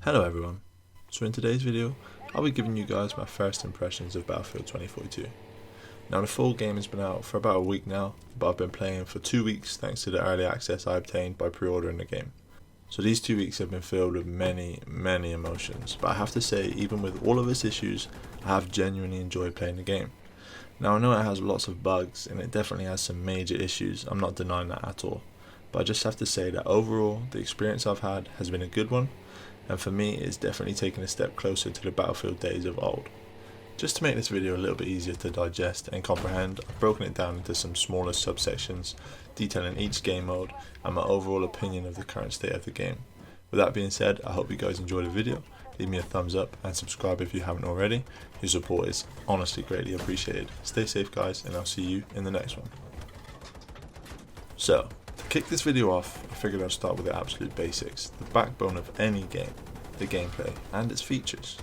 Hello everyone, so in today's video I'll be giving you guys my first impressions of Battlefield 2042. Now the full game has been out for about a week now, but I've been playing for 2 weeks thanks to the early access I obtained by pre-ordering the game. So these 2 weeks have been filled with many emotions, but I have to say even with all of its issues, I have genuinely enjoyed playing the game. Now I know it has lots of bugs and it definitely has some major issues, I'm not denying that at all, but I just have to say that overall the experience I've had has been a good one. And for me, it's definitely taken a step closer to the Battlefield days of old. Just to make this video a little bit easier to digest and comprehend, I've broken it down into some smaller subsections, detailing each game mode and my overall opinion of the current state of the game. With that being said, I hope you guys enjoyed the video. Leave me a thumbs up and subscribe if you haven't already. Your support is honestly greatly appreciated. Stay safe guys, and I'll see you in the next one. So, to kick this video off, I figured I'd start with the absolute basics, the backbone of any game, the gameplay and its features.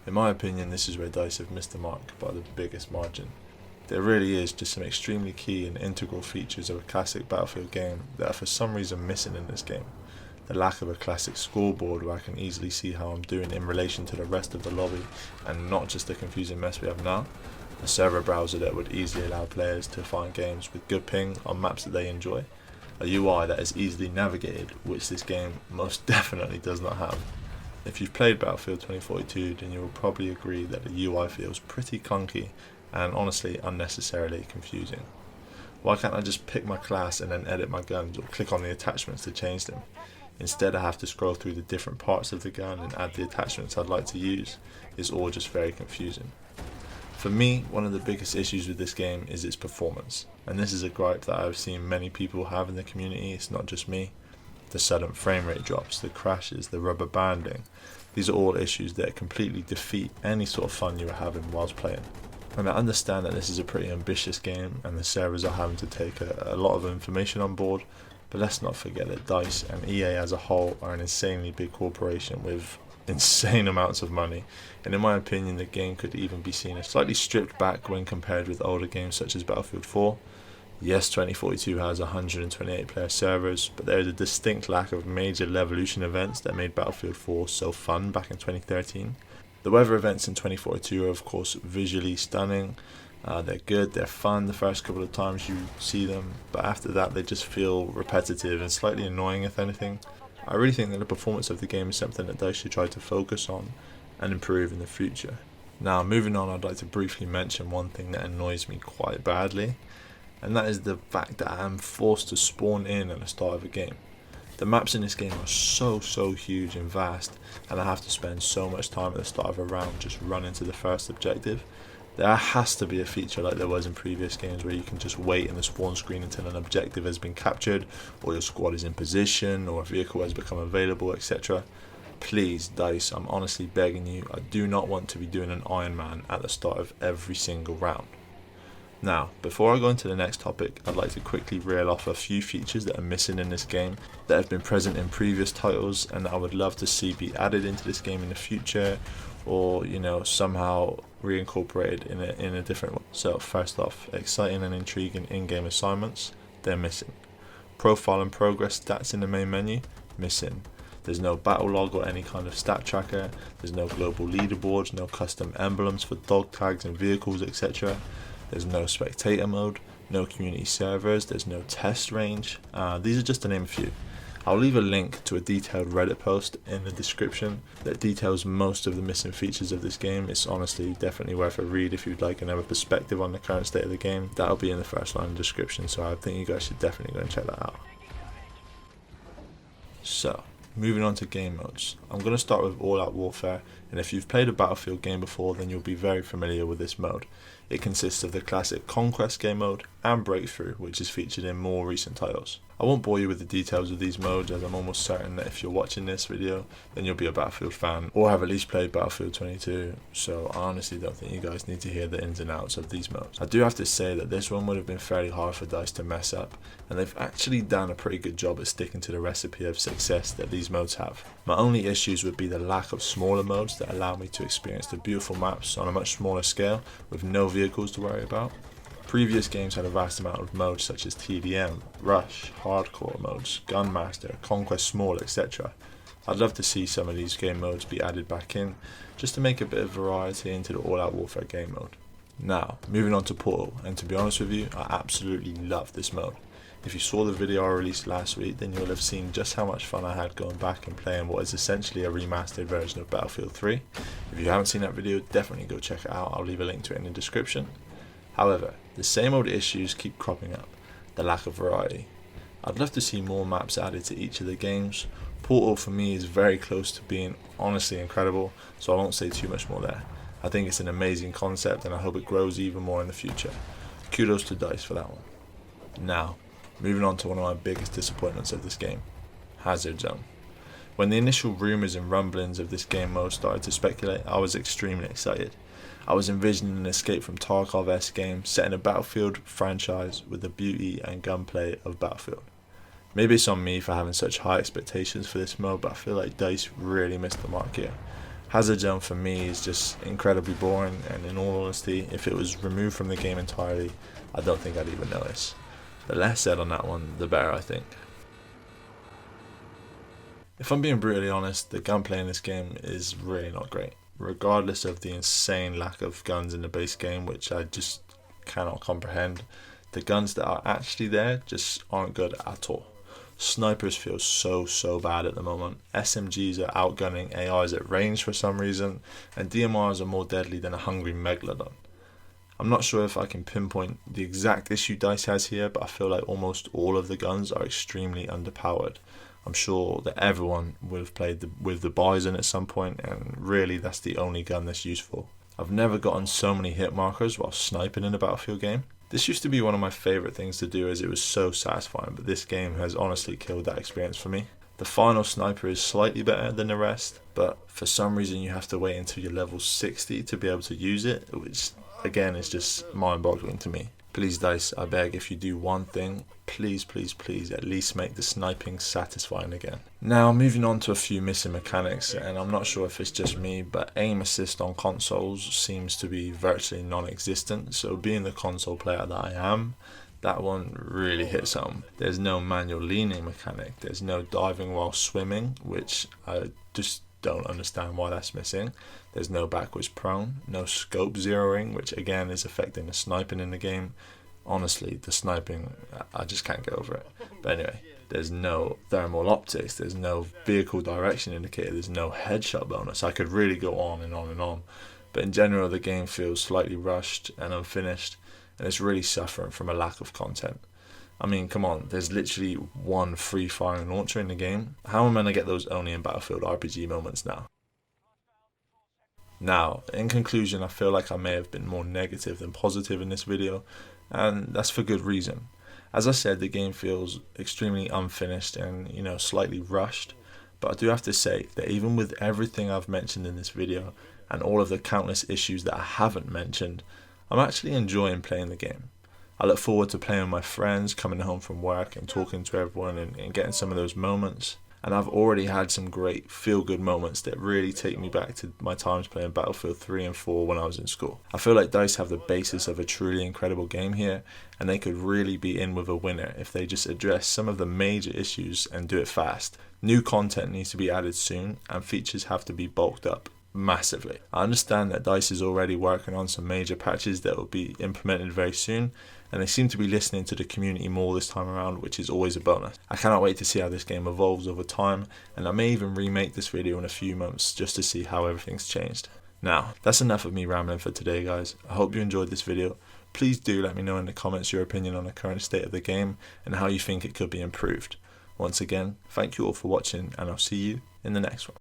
In my opinion, this is where DICE have missed the mark by the biggest margin. There really is just some extremely key and integral features of a classic Battlefield game that are for some reason missing in this game. The lack of a classic scoreboard where I can easily see how I'm doing in relation to the rest of the lobby, and not just the confusing mess we have now. A server browser that would easily allow players to find games with good ping on maps that they enjoy. A UI that is easily navigated, which this game most definitely does not have. If you've played Battlefield 2042, then you will probably agree that the UI feels pretty clunky and honestly unnecessarily confusing. Why can't I just pick my class and then edit my guns, or click on the attachments to change them? Instead I have to scroll through the different parts of the gun and add the attachments I'd like to use. It's all just very confusing. For me, one of the biggest issues with this game is its performance, and this is a gripe that I've seen many people have in the community, it's not just me. The sudden frame rate drops, the crashes, the rubber banding, these are all issues that completely defeat any sort of fun you are having whilst playing. And I understand that this is a pretty ambitious game and the servers are having to take a lot of information on board, but let's not forget that DICE and EA as a whole are an insanely big corporation with insane amounts of money, and in my opinion the game could even be seen as slightly stripped back when compared with older games such as Battlefield 4. Yes, 2042 has 128 player servers, but there is a distinct lack of major Levolution events that made Battlefield 4 so fun back in 2013. The weather events in 2042 are of course visually stunning. They're good, they're fun the first couple of times you see them, but after that they just feel repetitive and slightly annoying if anything. I really think that the performance of the game is something that DICE should try to focus on and improve in the future. Now moving on, I'd like to briefly mention one thing that annoys me quite badly, and that is the fact that I am forced to spawn in at the start of a game. The maps in this game are so huge and vast, and I have to spend so much time at the start of a round just running to the first objective. There has to be a feature like there was in previous games where you can just wait in the spawn screen until an objective has been captured, or your squad is in position, or a vehicle has become available, etc. Please, DICE, I'm honestly begging you, I do not want to be doing an Iron Man at the start of every single round. Now, before I go into the next topic, I'd like to quickly reel off a few features that are missing in this game that have been present in previous titles and that I would love to see be added into this game in the future, or somehow reincorporated in a different way. So first off, exciting and intriguing in-game assignments, they're missing. Profile and progress stats in the main menu, missing. There's no battle log or any kind of stat tracker, there's no global leaderboards, no custom emblems for dog tags and vehicles, etc. There's no spectator mode, no community servers, there's no test range. These are just to name a few. I'll leave a link to a detailed Reddit post in the description that details most of the missing features of this game. It's honestly definitely worth a read if you'd like another perspective on the current state of the game. That'll be in the first line of the description, so I think you guys should definitely go and check that out. So, moving on to game modes. I'm going to start with All Out Warfare, and if you've played a Battlefield game before then you'll be very familiar with this mode. It consists of the classic Conquest game mode and Breakthrough, which is featured in more recent titles. I won't bore you with the details of these modes, as I'm almost certain that if you're watching this video then you'll be a Battlefield fan or have at least played Battlefield 22, so I honestly don't think you guys need to hear the ins and outs of these modes. I do have to say that this one would have been fairly hard for DICE to mess up, and they've actually done a pretty good job at sticking to the recipe of success that these modes have. My only issues would be the lack of smaller modes that allow me to experience the beautiful maps on a much smaller scale with no vehicles to worry about. Previous games had a vast amount of modes such as TDM, Rush, Hardcore modes, Gunmaster, Conquest Small, etc. I'd love to see some of these game modes be added back in, just to make a bit of variety into the All Out Warfare game mode. Now, moving on to Portal, and to be honest with you, I absolutely love this mode. If you saw the video I released last week, then you'll have seen just how much fun I had going back and playing what is essentially a remastered version of Battlefield 3. If you haven't seen that video, definitely go check it out, I'll leave a link to it in the description. However, the same old issues keep cropping up, the lack of variety. I'd love to see more maps added to each of the games. Portal for me is very close to being honestly incredible, so I won't say too much more there. I think it's an amazing concept and I hope it grows even more in the future. Kudos to DICE for that one. Now, moving on to one of my biggest disappointments of this game, Hazard Zone. When the initial rumours and rumblings of this game mode started to speculate, I was extremely excited. I was envisioning an escape from Tarkov-esque game set in a Battlefield franchise with the beauty and gunplay of Battlefield. Maybe it's on me for having such high expectations for this mode, but I feel like DICE really missed the mark here. Hazard Zone for me is just incredibly boring, and in all honesty, if it was removed from the game entirely, I don't think I'd even notice. The less said on that one, the better I think. If I'm being brutally honest, the gunplay in this game is really not great. Regardless of the insane lack of guns in the base game, which I just cannot comprehend, the guns that are actually there just aren't good at all. Snipers feel so bad at the moment. SMGs are outgunning AIs at range for some reason, and DMRs are more deadly than a hungry Megalodon. I'm not sure if I can pinpoint the exact issue DICE has here, but I feel like almost all of the guns are extremely underpowered. I'm sure that everyone would have played with the Bison at some point, and really that's the only gun that's useful. I've never gotten so many hit markers while sniping in a Battlefield game. This used to be one of my favourite things to do as it was so satisfying, but this game has honestly killed that experience for me. The final sniper is slightly better than the rest, but for some reason you have to wait until you're level 60 to be able to use it, which again is just mind-boggling to me. Please DICE, I beg, if you do one thing, please at least make the sniping satisfying again. Now moving on to a few missing mechanics, and I'm not sure if it's just me, but aim assist on consoles seems to be virtually non-existent, so being the console player that I am, that one really hits home. There's no manual leaning mechanic, there's no diving while swimming, which I just don't understand why that's missing. There's no backwards prone, no scope zeroing, which again is affecting the sniping in the game. Honestly, the sniping, I just can't get over it. But anyway, there's no thermal optics, there's no vehicle direction indicator, there's no headshot bonus. I could really go on and on and on. But in general, the game feels slightly rushed and unfinished, and it's really suffering from a lack of content. I mean, come on, there's literally one free firing launcher in the game. How am I going to get those only in Battlefield RPG moments now? Now, in conclusion, I feel like I may have been more negative than positive in this video, and that's for good reason. As I said, the game feels extremely unfinished and, slightly rushed, but I do have to say that even with everything I've mentioned in this video, and all of the countless issues that I haven't mentioned, I'm actually enjoying playing the game. I look forward to playing with my friends, coming home from work and talking to everyone and getting some of those moments. And I've already had some great feel-good moments that really take me back to my times playing Battlefield 3 and 4 when I was in school. I feel like DICE have the basis of a truly incredible game here, and they could really be in with a winner if they just address some of the major issues and do it fast. New content needs to be added soon, and features have to be bulked up massively. I understand that DICE is already working on some major patches that will be implemented very soon, and they seem to be listening to the community more this time around, which is always a bonus. I cannot wait to see how this game evolves over time, and I may even remake this video in a few months just to see how everything's changed. Now, that's enough of me rambling for today, guys. I hope you enjoyed this video. Please do let me know in the comments your opinion on the current state of the game and how you think it could be improved. Once again, thank you all for watching, and I'll see you in the next one.